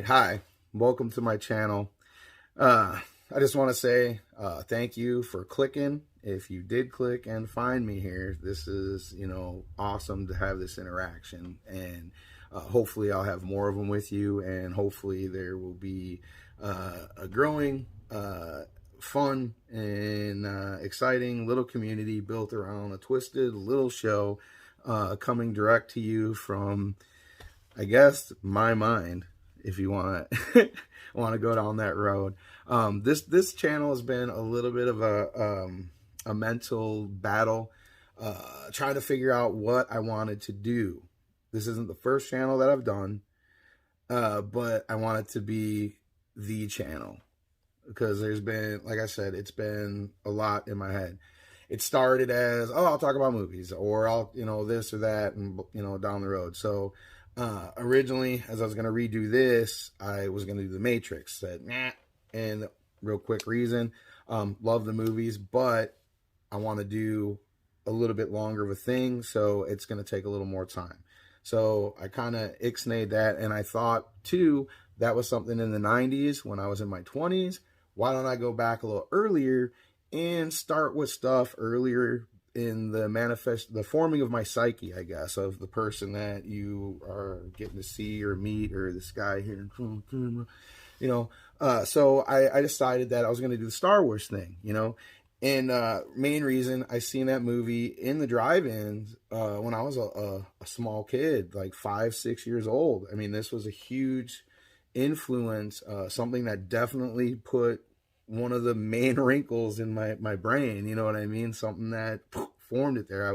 right, hi, welcome to my channel. I just want to say thank you for clicking. If you did click and find me here, this is, awesome to have this interaction, and hopefully I'll have more of them with you, and hopefully there will be a growing, fun, and exciting little community built around a twisted little show coming direct to you from, I guess, my mind, if you want to want to go down that road. This channel has been a little bit of a mental battle, trying to figure out what I wanted to do. This isn't the first channel that I've done, but I want it to be the channel, because there's been, like I said, it's been a lot in my head. It started as, oh, I'll talk about movies, or I'll, this or that, and, down the road. So originally, as I was going to redo this, I was going to do The Matrix. Said, nah. And real quick reason, love the movies, but I want to do a little bit longer of a thing, so it's going to take a little more time. So I kind of ixnayed that, and I thought, too, that was something in the 90s when I was in my 20s. Why don't I go back a little earlier and start with stuff earlier in the forming of my psyche, I guess, of the person that you are getting to see or meet, or this guy here, so I decided that I was going to do the Star Wars thing, and main reason, I seen that movie in the drive-ins when I was a small kid, like 5-6 years old. I mean, this was a huge influence, something that definitely put one of the main wrinkles in my brain, you know what I mean? Something that formed it there.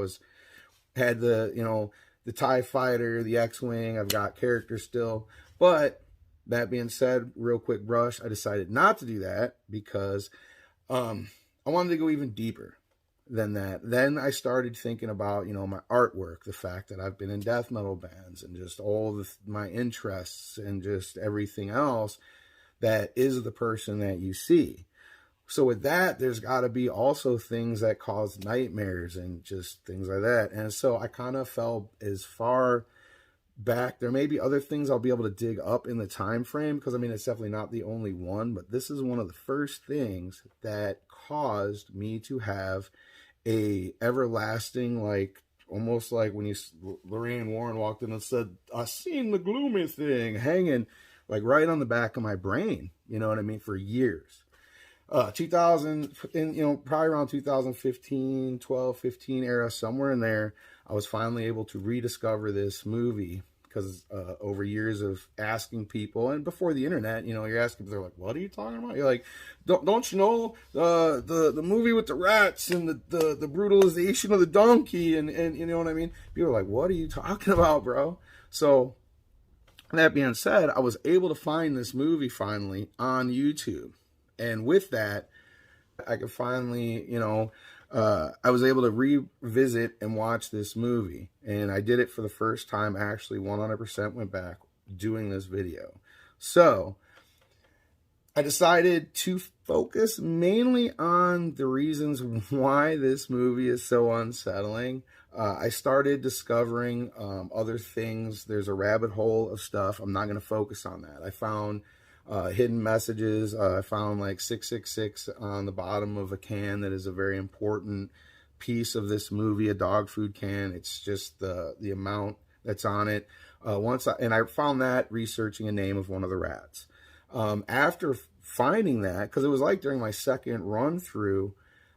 Had the TIE fighter, the X-Wing, I've got characters still. But that being said, real quick brush, I decided not to do that because I wanted to go even deeper than that. Then I started thinking about, my artwork, the fact that I've been in death metal bands, and just all my interests, and just everything else that is the person that you see. So with that, there's got to be also things that cause nightmares and just things like that. And so I kind of fell as far back. There may be other things I'll be able to dig up in the time frame, because I mean, it's definitely not the only one, but this is one of the first things that caused me to have a everlasting, like, almost like when Lorraine Warren walked in and said, I seen the gloomy thing hanging, like, right on the back of my brain, you know what I mean, for years. 2000, probably around 2015, 12, 15 era, somewhere in there, I was finally able to rediscover this movie, because over years of asking people, and before the internet, you're asking, they're like, what are you talking about? You're like, don't you know the movie with the rats and the brutalization of the donkey, and you know what I mean? People are like, what are you talking about, bro? So that being said, I was able to find this movie finally on YouTube. And with that, I could finally, I was able to revisit and watch this movie. And I did it for the first time, actually 100% went back doing this video. So I decided to focus mainly on the reasons why this movie is so unsettling. I started discovering other things. There's a rabbit hole of stuff. I'm not going to focus on that. I found hidden messages. I found like 666 on the bottom of a can that is a very important piece of this movie, a dog food can. It's just the amount that's on it. And I found that researching a name of one of the rats. After finding that, because it was like during my second run through,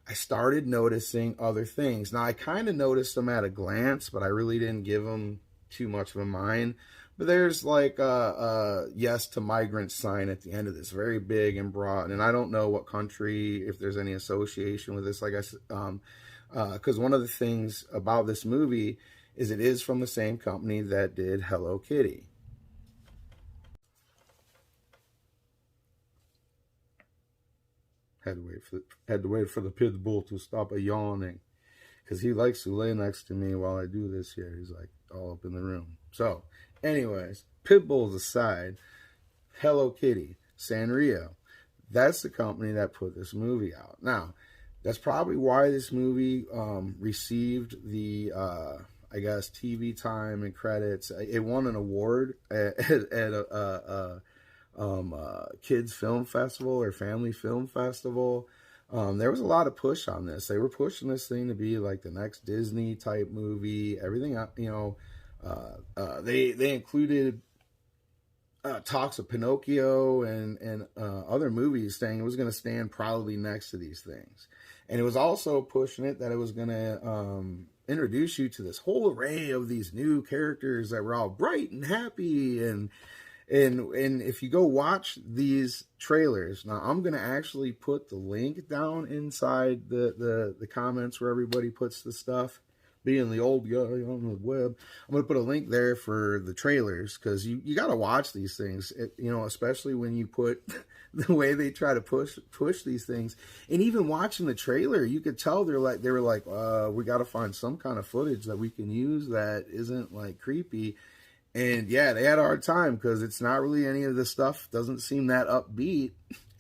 I started noticing other things. Now, I kind of noticed them at a glance, but I really didn't give them too much of a mind. But there's like a yes to migrant sign at the end of this, very big and broad. And I don't know what country, if there's any association with this, like I said, because one of the things about this movie is it is from the same company that did Hello Kitty. Had to wait for the pit bull to stop yawning, because he likes to lay next to me while I do this here. He's like all up in the room. So anyways, pit bulls aside, Hello Kitty, Sanrio, that's the company that put this movie out. Now, that's probably why this movie received the I guess TV time and credits. It won an award at kids film festival or family film festival. There was a lot of push on this. They were pushing this thing to be like the next Disney type movie. Everything, they included talks of Pinocchio and other movies, saying it was going to stand proudly next to these things. And it was also pushing it that it was going to introduce you to this whole array of these new characters that were all bright and happy. And if you go watch these trailers, now I'm going to actually put the link down inside the comments where everybody puts the stuff. Being the old guy on the web, I'm going to put a link there for the trailers, because you got to watch these things, especially when you put the way they try to push these things. And even watching the trailer, you could tell they were like, we got to find some kind of footage that we can use that isn't like creepy. And yeah, they had a hard time, because it's not really any of the stuff doesn't seem that upbeat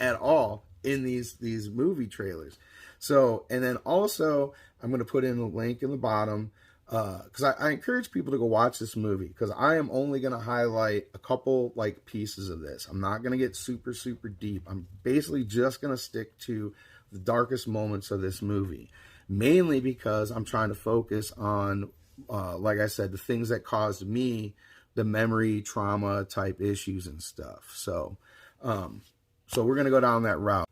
at all in these movie trailers. So, and then also, I'm going to put in a link in the bottom, because I encourage people to go watch this movie, because I am only going to highlight a couple like pieces of this. I'm not going to get super, super deep. I'm basically just going to stick to the darkest moments of this movie, mainly because I'm trying to focus on, like I said, the things that caused me the memory trauma type issues and stuff. So we're going to go down that route.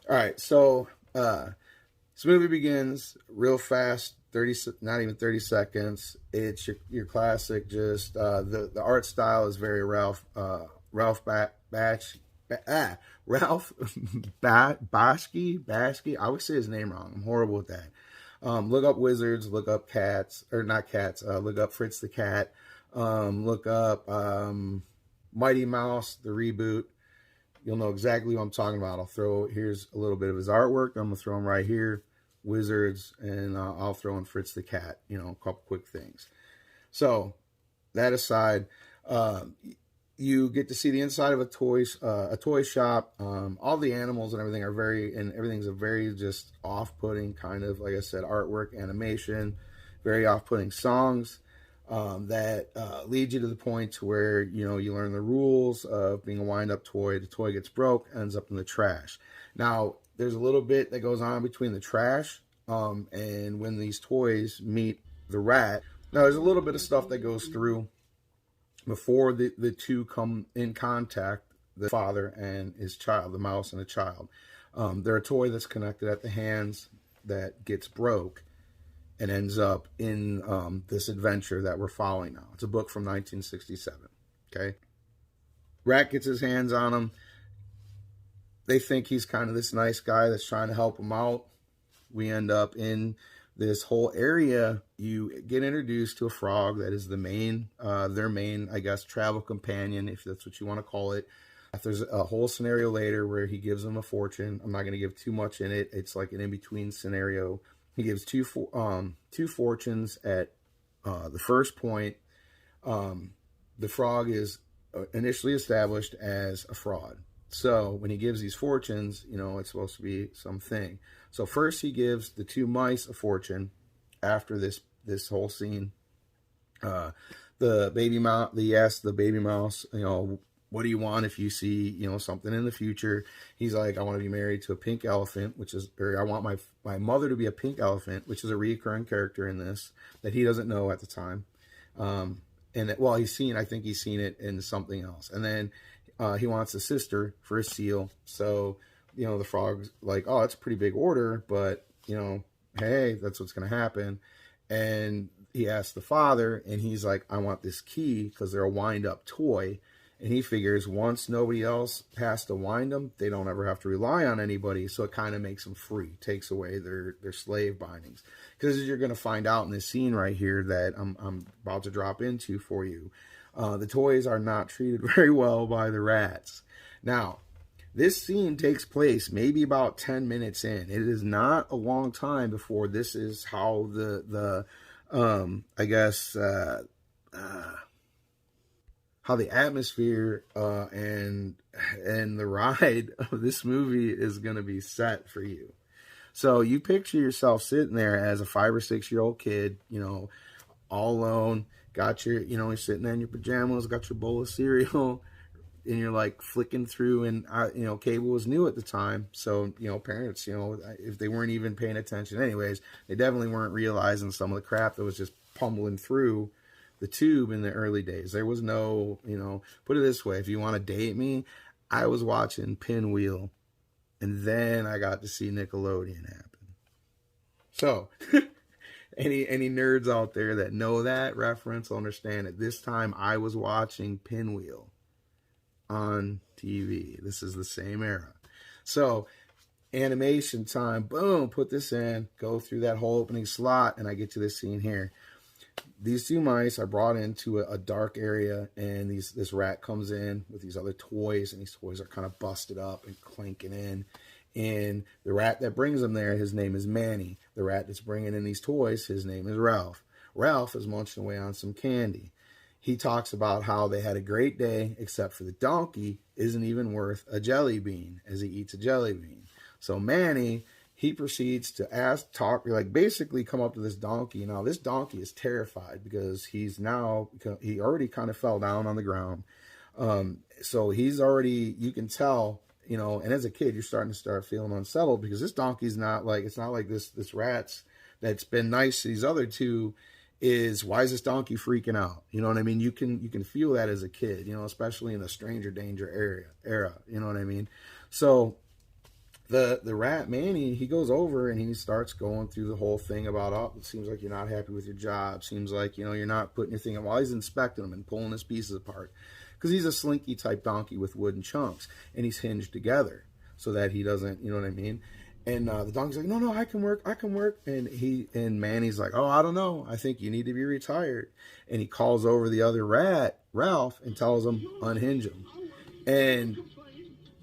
All right. So, this movie begins real fast, not even 30 seconds. It's your classic, just the art style is very Ralph Bakshi. I would say his name wrong. I'm horrible with that. Look up Wizards, look up Cats, or not Cats, look up Fritz the Cat, look up Mighty Mouse, the reboot. You'll know exactly what I'm talking about. Here's a little bit of his artwork. I'm going to throw him right here, Wizards, and I'll throw in Fritz the Cat, a couple quick things. So, that aside, you get to see the inside of a toy shop. All the animals and everything everything's a very just off-putting kind of, like I said, artwork, animation, very off-putting songs. That leads you to the point to where, you learn the rules of being a wind-up toy. The toy gets broke, ends up in the trash. Now, there's a little bit that goes on between the trash and when these toys meet the rat. Now, there's a little bit of stuff that goes through before the two come in contact, the father and his child, the mouse and the child. They're a toy that's connected at the hands that gets broke and ends up in this adventure that we're following now. It's a book from 1967, okay? Rat gets his hands on him. They think he's kind of this nice guy that's trying to help him out. We end up in this whole area. You get introduced to a frog that is their main, I guess, travel companion, if that's what you want to call it. There's a whole scenario later where he gives them a fortune. I'm not going to give too much in it. It's like an in-between scenario. He gives two fortunes at the first point. The frog is initially established as a fraud. So when he gives these fortunes, it's supposed to be something. So first he gives the two mice a fortune after this whole scene. The baby mouse, the baby mouse, what do you want if you see, something in the future? He's like, I want to be married to a pink elephant, or I want my mother to be a pink elephant, which is a recurring character in this that he doesn't know at the time. And that, well, I think he's seen it in something else. And then he wants a sister for a seal. So, the frog's like, oh, that's a pretty big order, but, hey, that's what's going to happen. And he asks the father, and he's like, I want this key because they're a wind-up toy. And he figures once nobody else has to wind them, they don't ever have to rely on anybody. So it kind of makes them free, takes away their slave bindings. Because as you're going to find out in this scene right here that I'm about to drop into for you, the toys are not treated very well by the rats. Now, this scene takes place maybe about 10 minutes in. It is not a long time before this is how how the atmosphere and the ride of this movie is going to be set for you. So you picture yourself sitting there as a 5 or 6 year old kid, all alone, got your, you're sitting there in your pajamas, got your bowl of cereal, and you're like flicking through, and cable was new at the time, so parents, if they weren't even paying attention anyways, they definitely weren't realizing some of the crap that was just pummeling through the tube in the early days. There was no, put it this way, if you want to date me, I was watching Pinwheel, and then I got to see Nickelodeon happen. So any nerds out there that know that reference will understand at this time I was watching Pinwheel on TV. This is the same era. So animation time, boom, put this in, go through that whole opening slot, and I get to this scene here. These two mice are brought into a dark area, and this rat comes in with these other toys, and these toys are kind of busted up and clanking in. And the rat that brings them there, his name is Manny. The rat that's bringing in these toys, his name is Ralph. Ralph is munching away on some candy. He talks about how they had a great day, except for the donkey isn't even worth a jelly bean, as he eats a jelly bean. So Manny, he proceeds to basically come up to this donkey. Now, this donkey is terrified because he already kind of fell down on the ground. So he's already, you can tell, and as a kid, you're starting to feeling unsettled because this donkey's it's not like this rat's that's been nice to these other two. Why is this donkey freaking out? You know what I mean? You can feel that as a kid, especially in the stranger danger era, you know what I mean? So the rat Manny, he goes over and he starts going through the whole thing about, it seems like you're not happy with your job. Seems like, you're not putting your thing in, while he's inspecting them and pulling his pieces apart. Because he's a slinky type donkey with wooden chunks, and he's hinged together so that he doesn't, you know what I mean? And the donkey's like, no, I can work. And Manny's like, I don't know. I think you need to be retired. And he calls over the other rat, Ralph, and tells him, unhinge him. And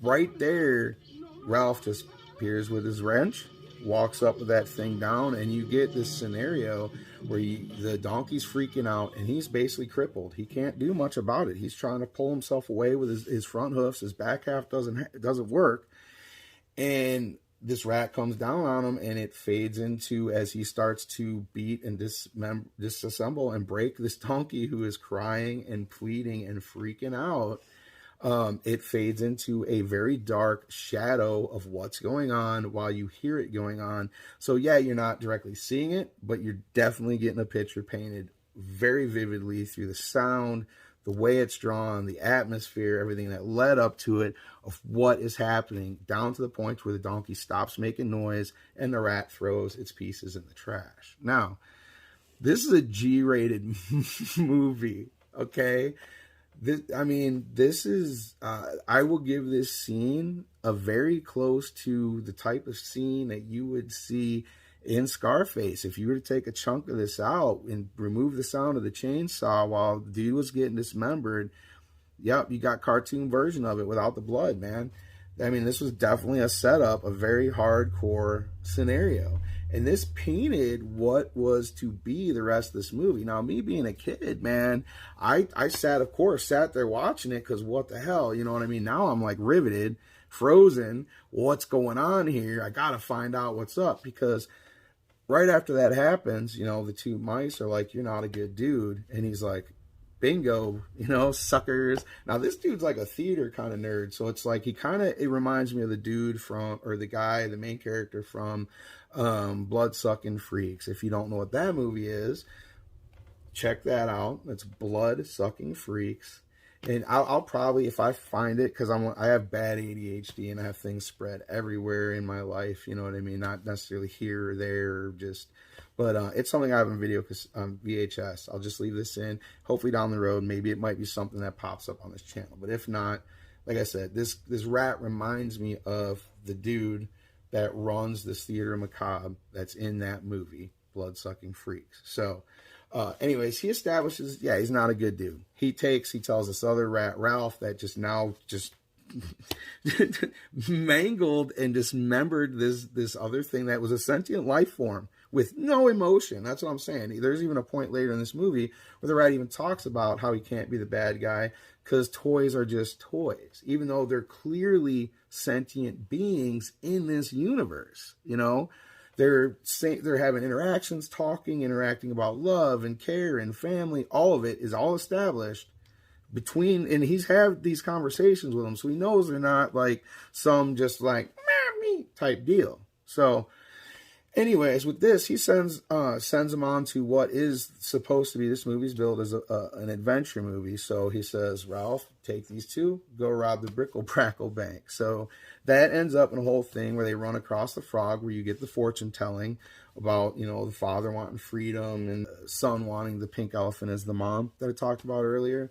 right there, Ralph just appears with his wrench, walks up with that thing down, and you get this scenario where the donkey's freaking out, and he's basically crippled. He can't do much about it. He's trying to pull himself away with his front hoofs. His back half doesn't work. And this rat comes down on him, and it fades into, as he starts to beat and disassemble and break this donkey who is crying and pleading and freaking out. It fades into a very dark shadow of what's going on while you hear it going on. So yeah, you're not directly seeing it, but you're definitely getting a picture painted very vividly through the sound, the way it's drawn, the atmosphere, everything that led up to it, of what is happening, down to the point where the donkey stops making noise and the rat throws its pieces in the trash. Now, this is a G-rated movie, okay? This is, I will give this scene a very close to the type of scene that you would see in Scarface. If you were to take a chunk of this out and remove the sound of the chainsaw while the dude was getting dismembered, yep, you got cartoon version of it without the blood, man. This was definitely a setup, a very hardcore scenario. And this painted what was to be the rest of this movie. Now, me being a kid, man, I sat there watching it because what the hell, you know what I mean? Now I'm like riveted, frozen. What's going on here? I got to find out what's up, because right after that happens, the two mice are like, you're not a good dude. And he's like, bingo, suckers. Now, this dude's like a theater kind of nerd. So it's like, it reminds me of the dude the main character from Blood-Sucking Freaks. If you don't know what that movie is, check that out. It's Blood-Sucking Freaks. And I'll probably, if I find it, because I have bad ADHD and I have things spread everywhere in my life, you know what I mean? Not necessarily here or there, but it's something I have on video, VHS. I'll just leave this in. Hopefully down the road, maybe it might be something that pops up on this channel. But if not, like I said, this rat reminds me of the dude that runs this theater macabre that's in that movie, Blood-Sucking Freaks. So, anyways, he establishes, he's not a good dude. He tells this other rat, Ralph, that just mangled and dismembered this other thing that was a sentient life form with no emotion. That's what I'm saying. There's even a point later in this movie where the rat even talks about how he can't be the bad guy because toys are just toys, even though they're clearly sentient beings in this universe. They're having interactions, interacting about love and care and family. All of it is all established, and he's had these conversations with them, so he knows they're not like some just like me type deal. So anyways, with this, he sends him on to what is supposed to be, this movie's billed as an adventure movie. So he says, Ralph, take these two, go rob the Brickle Brackle Bank. So that ends up in a whole thing where they run across the frog, where you get the fortune telling about, you know, the father wanting freedom and the son wanting the pink elephant as the mom that I talked about earlier.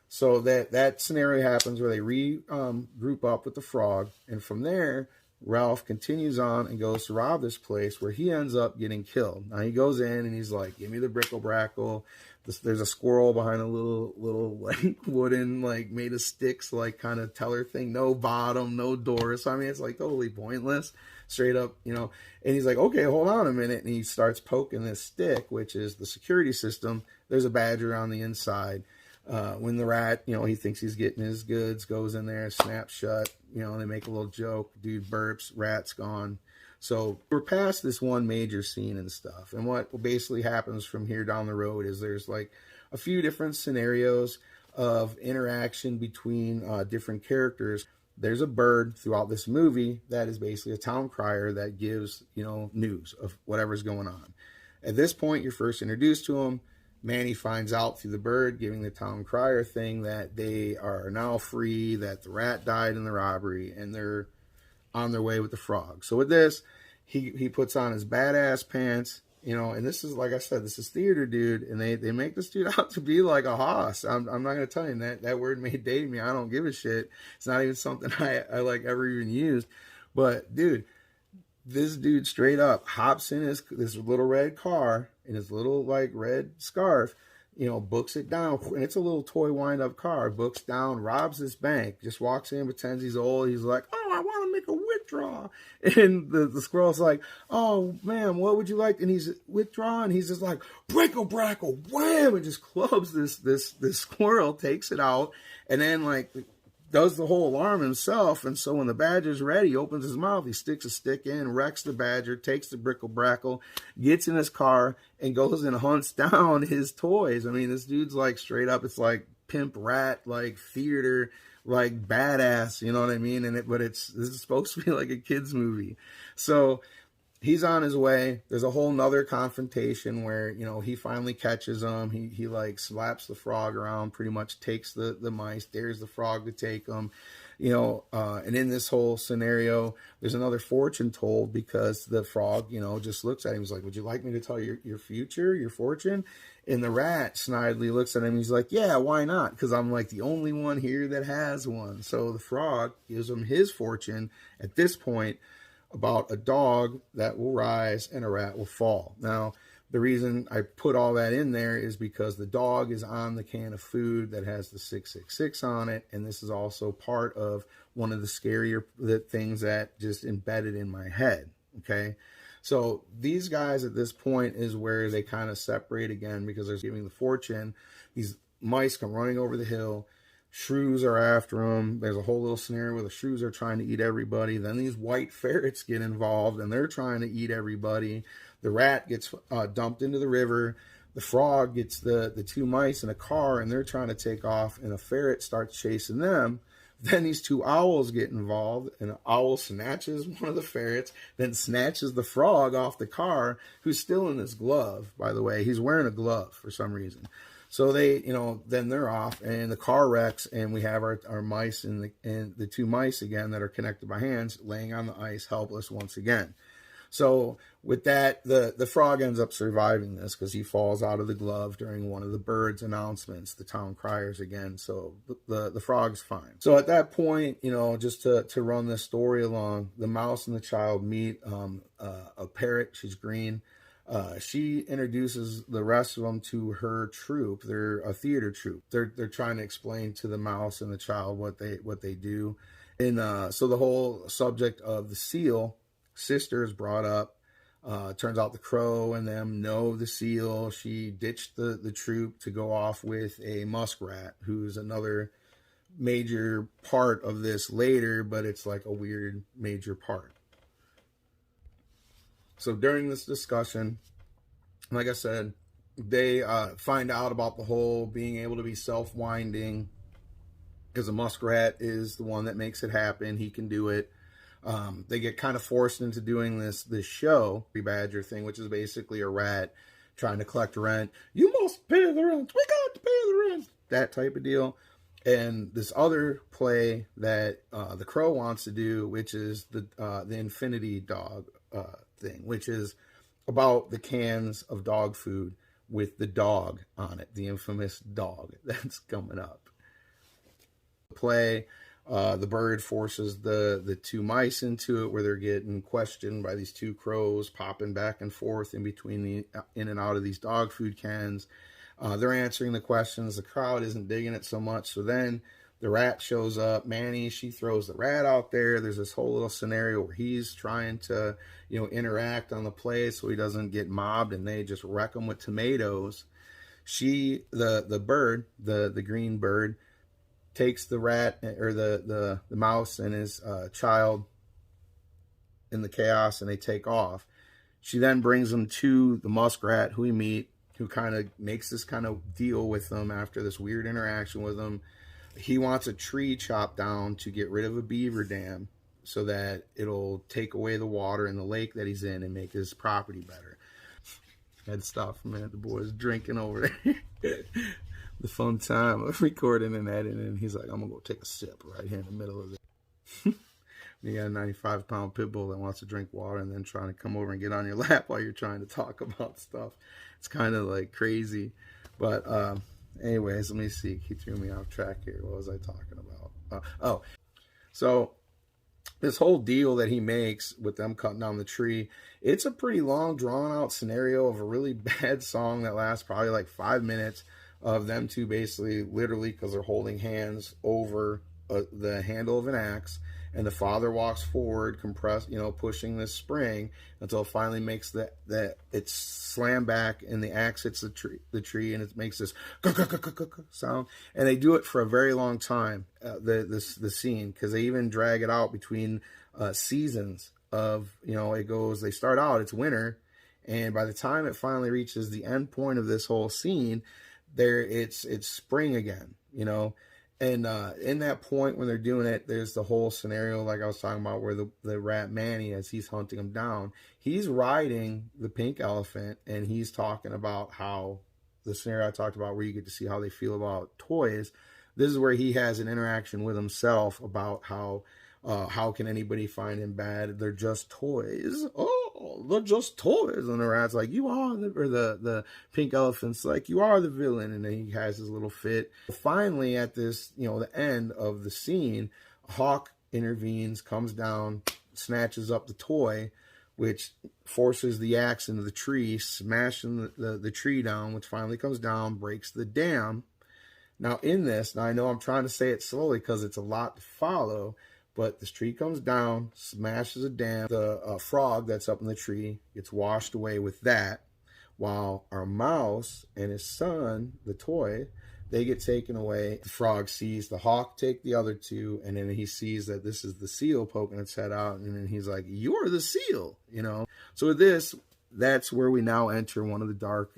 So that scenario happens where they group up with the frog, and from there, Ralph continues on and goes to rob this place, where he ends up getting killed. Now he goes in and he's like, give me the Brickle Brackle. There's a squirrel behind a little like wooden, like made of sticks, like kind of teller thing. No bottom, no door. So I mean, it's like totally pointless, straight up, you know. And he's like, okay, hold on a minute. And he starts poking this stick, which is the security system. There's a badger on the inside. When the rat, you know, he thinks he's getting his goods, goes in there, snaps shut, you know, and they make a little joke. Dude burps, rat's gone. So we're past this one major scene and stuff. And what basically happens from here down the road is there's like a few different scenarios of interaction between different characters. There's a bird throughout this movie that is basically a town crier that gives, you know, news of whatever's going on. At this point, you're first introduced to him. Manny finds out through the bird giving the town crier thing that they are now free, that the rat died in the robbery, and they're on their way with the frog. So with this, he puts on his badass pants, you know, and this is, like I said, this is theater, dude, and they make this dude out to be like a hoss. I'm not going to tell you that word may date me. I don't give a shit. It's not even something I like ever even used. But, dude, this dude straight up hops in this little red car in his little like red scarf, you know, books it down, and it's a little toy wind-up car, books down, robs this bank, just walks in, pretends he's old. He's like, oh, I want to make a withdrawal. And the squirrel's like, oh, man, what would you like? And he's withdrawing. He's just like, Brickle Brackle, wham, and just clubs this squirrel, takes it out, and then like does the whole alarm himself. And so when the badger's ready, he opens his mouth, he sticks a stick in, wrecks the badger, takes the Brickle Brackle, gets in his car, and goes and hunts down his toys. I mean, this dude's like straight up, it's like pimp rat, like theater, like badass, you know what I mean? And this is supposed to be like a kid's movie. So he's on his way. There's a whole nother confrontation where, you know, he finally catches him. He like slaps the frog around, pretty much takes the mice, dares the frog to take them, you know, and in this whole scenario, there's another fortune told, because the frog, you know, just looks at him. He's like, would you like me to tell your future, your fortune? And the rat snidely looks at him. He's like, yeah, why not? Because I'm like the only one here that has one. So the frog gives him his fortune at this point, about a dog that will rise and a rat will fall. Now, the reason I put all that in there is because the dog is on the can of food that has the 666 on it, and this is also part of one of the scarier things that just embedded in my head, okay? So these guys at this point is where they kind of separate again, because they're giving the fortune. These mice come running over the hill. Shrews are after them. There's a whole little scenario where the shrews are trying to eat everybody. Then these white ferrets get involved, and they're trying to eat everybody. The rat gets dumped into the river. The frog gets the two mice in a car, and they're trying to take off, and a ferret starts chasing them. Then these two owls get involved, and an owl snatches one of the ferrets, then snatches the frog off the car, who's still in his glove, by the way. He's wearing a glove for some reason. So they, you know, then they're off, and the car wrecks, and we have our mice and the two mice again that are connected by hands laying on the ice, helpless once again. So with that, the frog ends up surviving this because he falls out of the glove during one of the birds' announcements, the town criers again. So the frog's fine. So at that point, you know, just to run this story along, the mouse and the child meet a parrot. She's green. She introduces the rest of them to her troupe. They're a theater troupe. They're trying to explain to the mouse and the child what they do. And so the whole subject of the seal sister is brought up. Turns out the crow and them know the seal. She ditched the troupe to go off with a muskrat, who's another major part of this later, but it's like a weird major part. So during this discussion, like I said, they find out about the whole being able to be self-winding because a muskrat is the one that makes it happen. He can do it. They get kind of forced into doing this show, badger thing, which is basically a rat trying to collect rent. You must pay the rent. We got to pay the rent. That type of deal. And this other play that the Crow wants to do, which is the Infinity Dog thing, which is about the cans of dog food with the dog on it, the infamous dog that's coming up. Play. The bird forces the two mice into it, where they're getting questioned by these two crows, popping back and forth in between in and out of these dog food cans. They're answering the questions. The crowd isn't digging it so much. So then the rat shows up. Manny, she throws the rat out there. There's this whole little scenario where he's trying to, interact on the play so he doesn't get mobbed, and they just wreck him with tomatoes. The bird, the green bird, takes the rat or the mouse and his child in the chaos, and they take off. She then brings them to the muskrat, who we meet, who kind of makes this kind of deal with them after this weird interaction with them. He wants a tree chopped down to get rid of a beaver dam so that it'll take away the water in the lake that he's in and make his property better. I had to stop for a minute. The boys drinking over there. The fun time of recording and editing, and he's like, I'm gonna go take a sip right here in the middle of it. You got a 95-pound pit bull that wants to drink water and then trying to come over and get on your lap while you're trying to talk about stuff. It's kind of like crazy. But anyways, let me see. He threw me off track here. What was I talking about? So this whole deal that he makes with them cutting down the tree, it's a pretty long, drawn-out scenario of a really bad song that lasts probably like 5 minutes, of them two basically, literally, because they're holding hands over the handle of an axe, and the father walks forward, pushing this spring until it finally makes it's slammed back, and the axe hits the tree, and it makes this sound. And they do it for a very long time. The scene, because they even drag it out between seasons of they start out, it's winter, and by the time it finally reaches the end point of this whole scene, it's spring again, and in that point when they're doing it, there's the whole scenario like I was talking about, where the rat Manny, as he's hunting him down, he's riding the pink elephant, and he's talking about how the scenario I talked about, where you get to see how they feel about toys. This is where he has an interaction with himself about how can anybody find him bad? They're just toys. Oh, they're just toys. And the rat's like, you are the pink elephant's like, you are the villain. And then he has his little fit. Finally, at this, the end of the scene, Hawk intervenes, comes down, snatches up the toy, which forces the axe into the tree, smashing the tree down, which finally comes down, breaks the dam. Now in this, I know I'm trying to say it slowly because it's a lot to follow, but this tree comes down, smashes a dam. The frog that's up in the tree gets washed away with that, while our mouse and his son, the toy, they get taken away. The frog sees the hawk take the other two, and then he sees that this is the seal poking its head out, and then he's like, you're the seal, So with this, that's where we now enter one of the dark,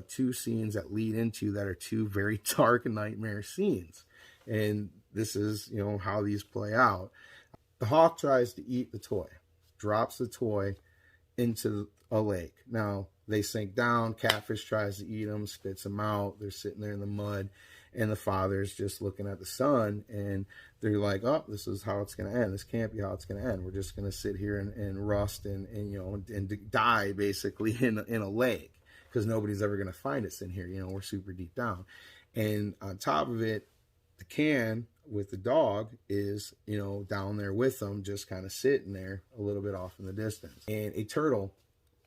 two scenes that lead into that are two very dark nightmare scenes. And this is, how these play out. The hawk tries to eat the toy, drops the toy into a lake. Now, they sink down. Catfish tries to eat them, spits them out. They're sitting there in the mud. And the father's just looking at the son, and they're like, oh, this is how it's going to end. This can't be how it's going to end. We're just going to sit here and rust and die, basically, in a lake, because nobody's ever going to find us in here. We're super deep down. And on top of it, the can with the dog is, down there with them, just kind of sitting there a little bit off in the distance. And a turtle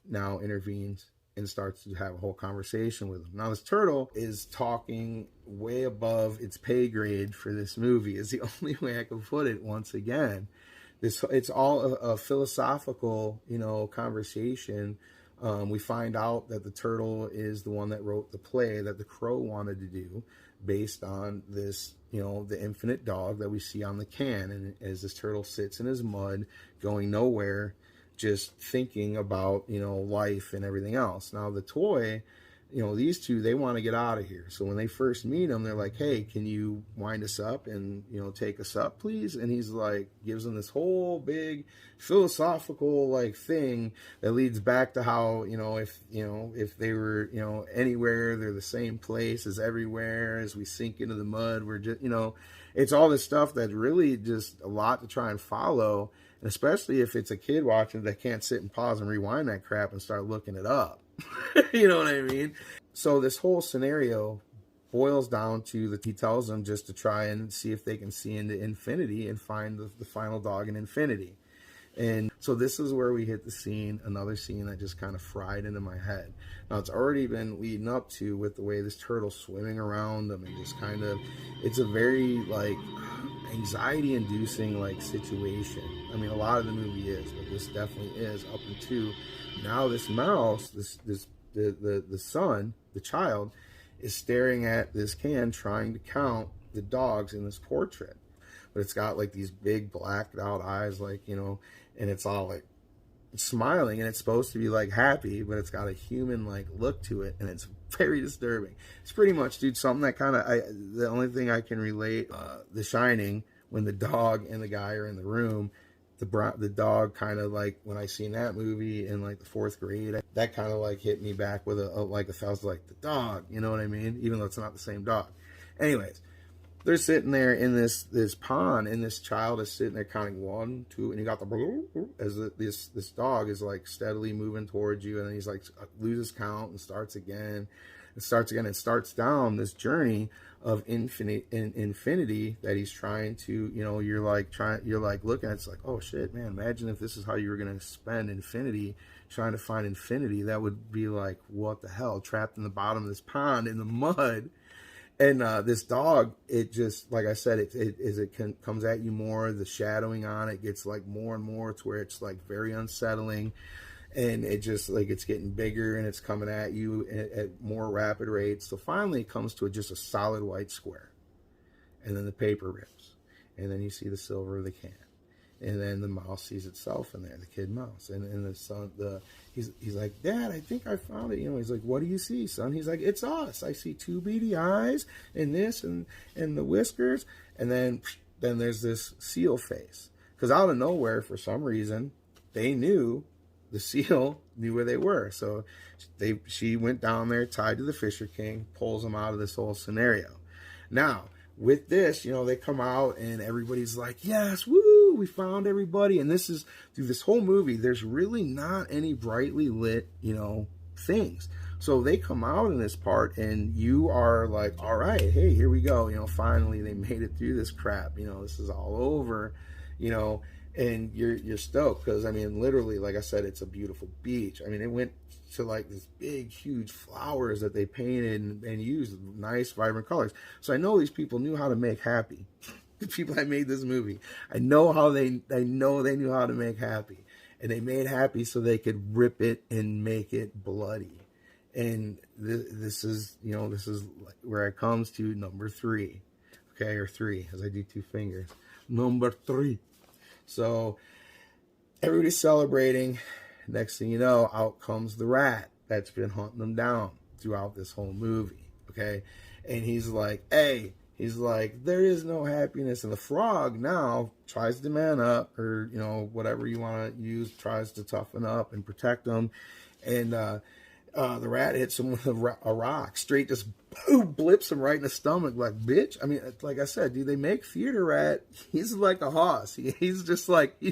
now intervenes and starts to have a whole conversation with him. Now, this turtle is talking way above its pay grade for this movie, is the only way I can put it once again. It's all a philosophical, conversation. We find out that the turtle is the one that wrote the play that the Crow wanted to do, based on this, the infinite dog that we see on the can. And as this turtle sits in his mud, going nowhere, just thinking about, life and everything else. Now, the toy these two, they want to get out of here. So when they first meet him, they're like, hey, can you wind us up and, take us up, please? And he's like, gives them this whole big philosophical like thing that leads back to how, if they were, anywhere, they're the same place as everywhere. As we sink into the mud, we're just, it's all this stuff that's really just a lot to try and follow. And especially if it's a kid watching that can't sit and pause and rewind that crap and start looking it up. You know what I mean? So this whole scenario boils down to that he tells them just to try and see if they can see into infinity and find the final dog in infinity. And so this is where we hit the scene, another scene that just kind of fried into my head. Now, it's already been leading up to with the way this turtle's swimming around them and just kind of, it's a very like anxiety-inducing like situation. I mean, a lot of the movie is, but this definitely is up into now this mouse, the son, the child, is staring at this can trying to count the dogs in this portrait. But it's got like these big blacked out eyes, like, and it's all like smiling, and it's supposed to be like happy, but it's got a human like look to it, and it's very disturbing. It's pretty much, dude, something that kind of, the only thing I can relate, The Shining, when the dog and the guy are in the room, the dog kind of like, when I seen that movie in like the 4th grade, that kind of like hit me back with like a thousand, like the dog, you know what I mean? Even though it's not the same dog. Anyways, they're sitting there in this pond, and this child is sitting there counting 1, 2, and you got as this dog is like steadily moving towards you, and then he's like loses count and starts again, and starts down this journey of infinity that he's trying to, you're like looking at it, it's like, oh shit, man, imagine if this is how you were going to spend infinity, trying to find infinity. That would be like, what the hell, trapped in the bottom of this pond in the mud. And this dog, it just, like I said, it comes at you more, the shadowing on it gets like more and more to where it's like very unsettling. And it just like, it's getting bigger, and it's coming at you at more rapid rates. So finally it comes to just a solid white square. And then the paper rips. And then you see the silver of the can. And then the mouse sees itself in there, the kid mouse. And the son, he's like, Dad, I think I found it. He's like, what do you see, son? He's like, it's us. I see 2 beady eyes and this and the whiskers. And then there's this seal face. Because out of nowhere, for some reason, they knew, the seal knew where they were. So she went down there, tied to the Fisher King, pulls them out of this whole scenario. Now, with this, they come out and everybody's like, yes, woo, we found everybody. And this is, through this whole movie, there's really not any brightly lit, things. So they come out in this part, and you are like, all right, hey, here we go. Finally they made it through this crap. This is all over, and you're stoked because, I mean, literally, like I said, it's a beautiful beach. I mean, it went to like this big, huge flowers that they painted and used nice, vibrant colors. So I know these people knew how to make happy. The people that made this movie, I know they knew how to make happy, and they made happy so they could rip it and make it bloody. And this is where it comes to number 3, okay, or 3, as I do 2 fingers. Number 3. So everybody's celebrating. Next thing you know, out comes the rat that's been hunting them down throughout this whole movie. Okay. And he's like, hey, there is no happiness. And the frog now tries to man up, or, whatever you want to use, tries to toughen up and protect them. And the rat hits him with a rock, straight, just boom, blips him right in the stomach, like, bitch. I mean, like I said, dude, they make Theater Rat, he's like a hoss. He's just like,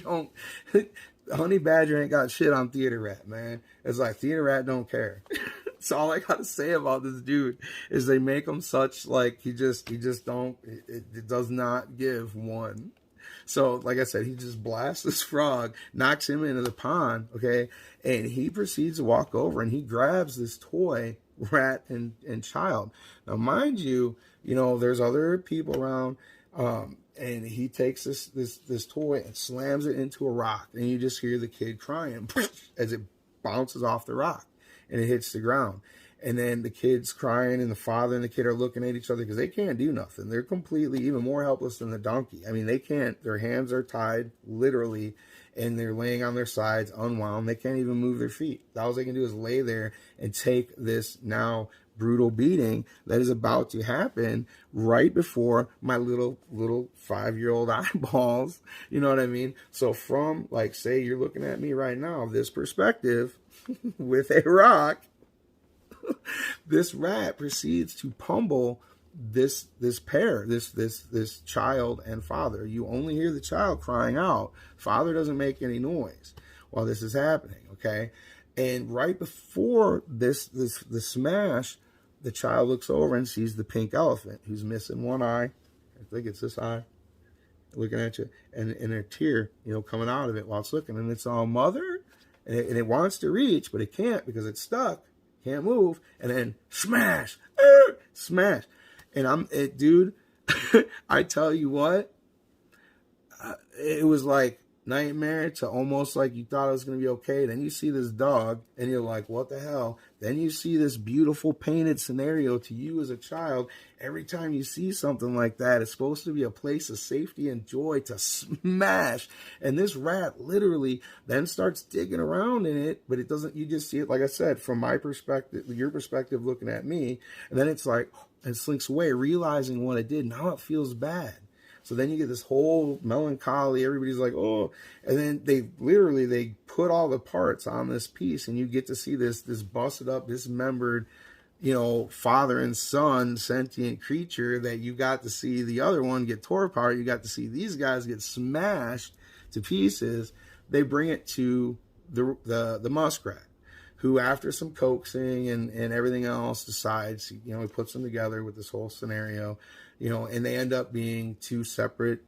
Honey Badger ain't got shit on Theater Rat, man. It's like, Theater Rat don't care. That's all I gotta say about this dude, is they make him such, like, he just don't, it does not give one. So, like I said, he just blasts this frog, knocks him into the pond, okay? And he proceeds to walk over, and he grabs this toy rat and child. Now, mind you, there's other people around, and he takes this toy and slams it into a rock, and you just hear the kid crying as it bounces off the rock and it hits the ground. And then the kid's crying, and the father and the kid are looking at each other because they can't do nothing. They're completely even more helpless than the donkey. I mean, they can't, their hands are tied literally, and they're laying on their sides unwound. They can't even move their feet. All they can do is lay there and take this now brutal beating that is about to happen right before my little 5-year-old eyeballs. You know what I mean? So from, like, say you're looking at me right now, this perspective with a rock, this rat proceeds to pummel this pair, this child and father. You only hear the child crying out. Father doesn't make any noise while this is happening, okay? And right before the smash, the child looks over and sees the pink elephant who's missing one eye. I think it's this eye, looking at you, and a tear, coming out of it while it's looking. And it's all, mother? And it wants to reach, but it can't because it's stuck. Can't move. And then smash, smash. And dude, I tell you what, it was like nightmare to almost like you thought it was going to be okay. Then you see this dog and you're like, what the hell? Then you see this beautiful painted scenario to you as a child. Every time you see something like that, it's supposed to be a place of safety and joy to smash. And this rat literally then starts digging around in it, but it doesn't, you just see it, like I said, from my perspective, your perspective looking at me. And then it's like, it slinks away, realizing what it did. Now it feels bad. So then you get this whole melancholy. Everybody's like, oh, and then they put all the parts on this piece, and you get to see this busted up, dismembered, father and son sentient creature that you got to see the other one get tore apart. You got to see these guys get smashed to pieces. They bring it to the muskrat, who after some coaxing and everything else decides, he puts them together with this whole scenario, and they end up being two separate,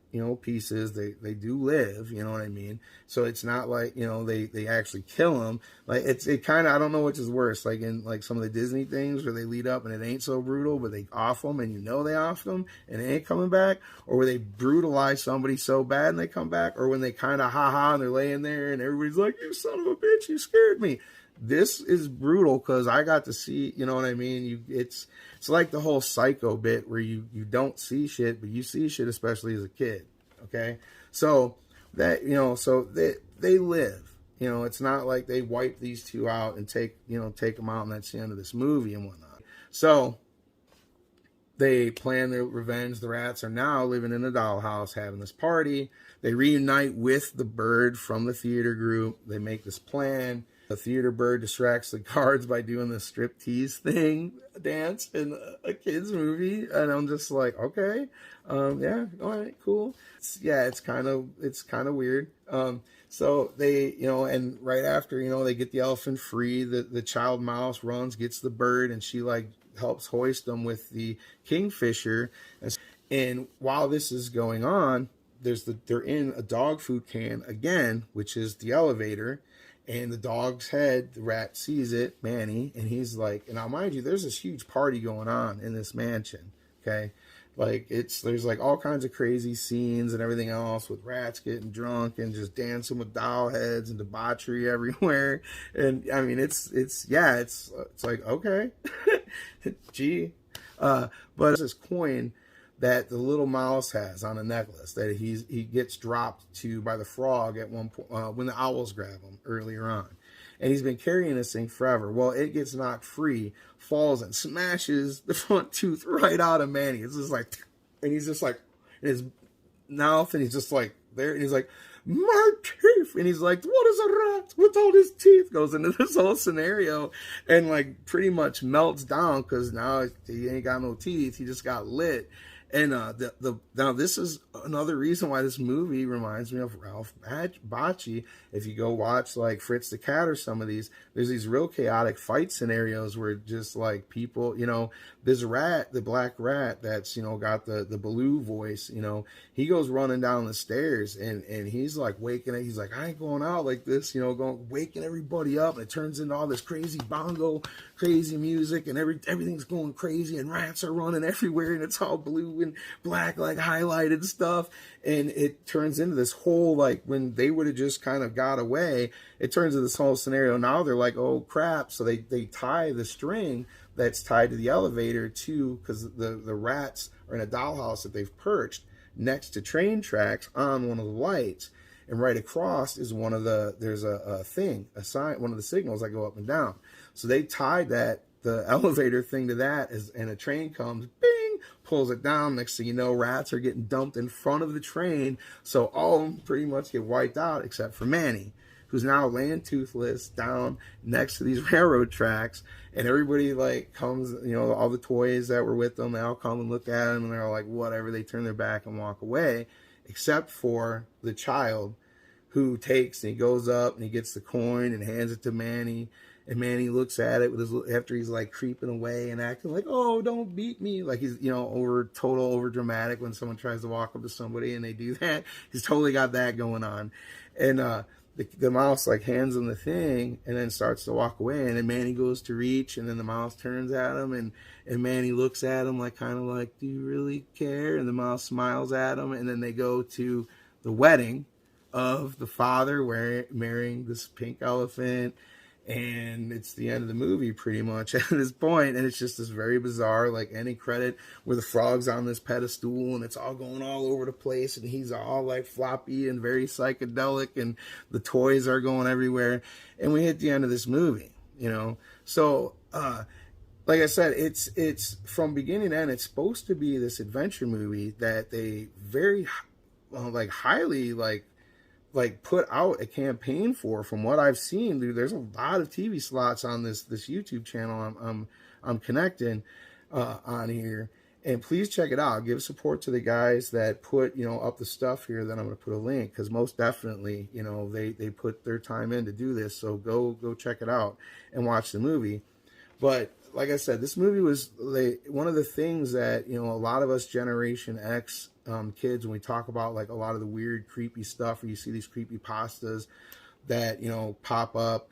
pieces. They do live, you know what I mean? So it's not like, they actually kill them. Like it kind of, I don't know which is worse, like in like some of the Disney things where they lead up and it ain't so brutal, but they off them and they off them and they ain't coming back, or where they brutalize somebody so bad and they come back, or when they kind of ha-ha and they're laying there and everybody's like, you son of a bitch, you scared me. This is brutal because I got to see, you know what I mean? It's like the whole Psycho bit where you don't see shit, but you see shit, especially as a kid. Okay. So that, so they live, it's not like they wipe these two out and take them out and that's the end of this movie and whatnot. So they plan their revenge. The rats are now living in a dollhouse, having this party. They reunite with the bird from the theater group. They make this plan. The theater bird distracts the guards by doing the striptease dance in a kid's movie, and I'm just like, okay, yeah, all right, cool. It's kind of weird. So they, and right after, they get the elephant free, the child mouse runs, gets the bird, and she like helps hoist them with the kingfisher. And while this is going on, they're in a dog food can again, which is the elevator. And the dog's head, the rat sees it, Manny, and he's like, and now mind you, there's this huge party going on in this mansion, okay? Like, there's like all kinds of crazy scenes and everything else with rats getting drunk and just dancing with doll heads and debauchery everywhere. And I mean, it's like, okay, gee. But it's this coin that the little mouse has on a necklace that he gets dropped to by the frog at one point when the owls grab him earlier on, and he's been carrying this thing forever. Well, it gets knocked free, falls and smashes the front tooth right out of Manny. It's just like, and he's just like in his mouth, and he's just like there, and he's like, my teeth, and he's like, what is a rat with all his teeth? Goes into this whole scenario and like pretty much melts down because now he ain't got no teeth. He just got lit. And now this is another reason why this movie reminds me of Ralph Bakshi. If you go watch like Fritz the Cat or some of these, there's these real chaotic fight scenarios where just like people, this rat, the black rat that's, got the blue voice, he goes running down the stairs and he's like he's like, I ain't going out like this, waking everybody up, and it turns into all this crazy bongo, crazy music, and everything's going crazy, and rats are running everywhere, and it's all blue and black, like highlighted stuff, and it turns into this whole, like, when they would have just kind of got away, it turns into this whole scenario. Now they're like, oh crap, so they tie the string, that's tied to the elevator too, because the rats are in a dollhouse that they've perched next to train tracks on one of the lights, and right across is one of the, there's a thing, a sign, one of the signals that go up and down. So they tied that, the elevator thing, to that, and a train comes, bing, pulls it down. Next thing you know, rats are getting dumped in front of the train, so all of them pretty much get wiped out except for Manny, who's now laying toothless down next to these railroad tracks. And everybody like comes, you know, all the toys that were with them, they all come and look at him, and they're like, whatever, they turn their back and walk away, except for the child, who takes, and he goes up and he gets the coin and hands it to Manny. And Manny looks at it with his, after he's like creeping away and acting like, oh, don't beat me, like he's, you know, over dramatic when someone tries to walk up to somebody and they do that. He's totally got that going on. And the mouse like hands him the thing and then starts to walk away, and then Manny goes to reach, and then the mouse turns at him, and Manny looks at him like, kind of like, do you really care? And the mouse smiles at him, and then they go to the wedding of the father marrying this pink elephant. And it's the end of the movie pretty much at this point, and it's just this very bizarre, like, ending credit where the frog's on this pedestal and it's all going all over the place, and he's all like floppy and very psychedelic, and the toys are going everywhere, and we hit the end of this movie, you know. So like I said, it's from beginning to end, it's supposed to be this adventure movie that they very like highly like put out a campaign for. From what I've seen, dude, there's a lot of TV slots on this YouTube channel I'm connecting on here, and please check it out. Give support to the guys that put, you know, up the stuff here that I'm going to put a link, because most definitely, you know, they put their time in to do this. So go check it out and watch the movie. But like I said, this movie was one of the things that, you know, a lot of us Generation X kids, when we talk about like a lot of the weird, creepy stuff, where you see these creepy pastas that, you know, pop up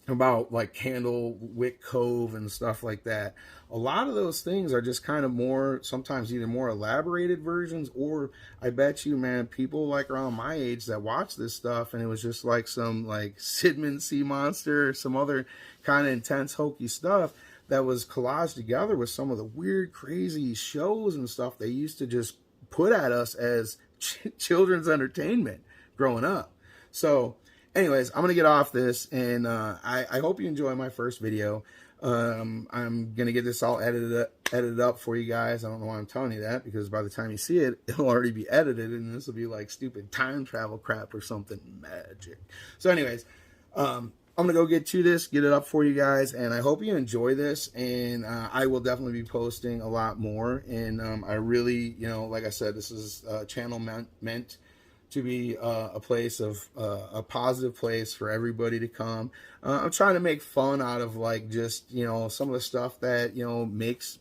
about like Candlewick Cove and stuff like that. A lot of those things are just kind of more, sometimes either more elaborated versions, or I bet you, man, people like around my age that watch this stuff, and it was just like some like Sidman Sea Monster or some other kind of intense, hokey stuff that was collaged together with some of the weird, crazy shows and stuff they used to just put at us as children's entertainment growing up. So anyways, I'm going to get off this, and I hope you enjoy my first video. I'm going to get this all edited up for you guys. I don't know why I'm telling you that, because by the time you see it, it'll already be edited, and this will be like stupid time travel crap or something magic. So anyways, I'm going to go get to this, get it up for you guys, and I hope you enjoy this, and I will definitely be posting a lot more, and I really, you know, like I said, this is a channel meant to be a place of a positive place for everybody to come. I'm trying to make fun out of like just, you know, some of the stuff that, you know, makes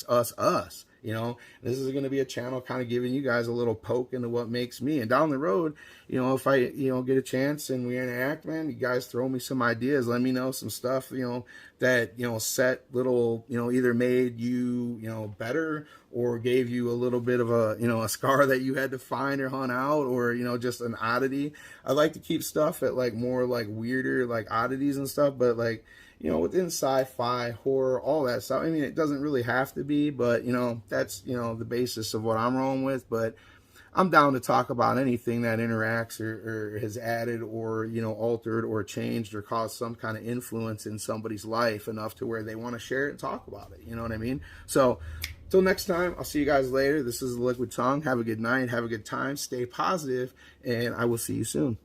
us us. You know, this is going to be a channel kind of giving you guys a little poke into what makes me. And down the road, you know, if I, you know, get a chance and we interact, man, you guys throw me some ideas. Let me know some stuff, you know, that, you know, set little, you know, either made you, you know, better, or gave you a little bit of a, you know, a scar that you had to find or hunt out, or, you know, just an oddity. I like to keep stuff at like more like weirder, like oddities and stuff, but like, you know, within sci-fi, horror, all that stuff. I mean, it doesn't really have to be, but, you know, that's, you know, the basis of what I'm rolling with. But I'm down to talk about anything that interacts or has added or, you know, altered or changed or caused some kind of influence in somebody's life enough to where they want to share it and talk about it. You know what I mean? So till next time, I'll see you guys later. This is The Liquid Tongue. Have a good night. Have a good time. Stay positive, and I will see you soon.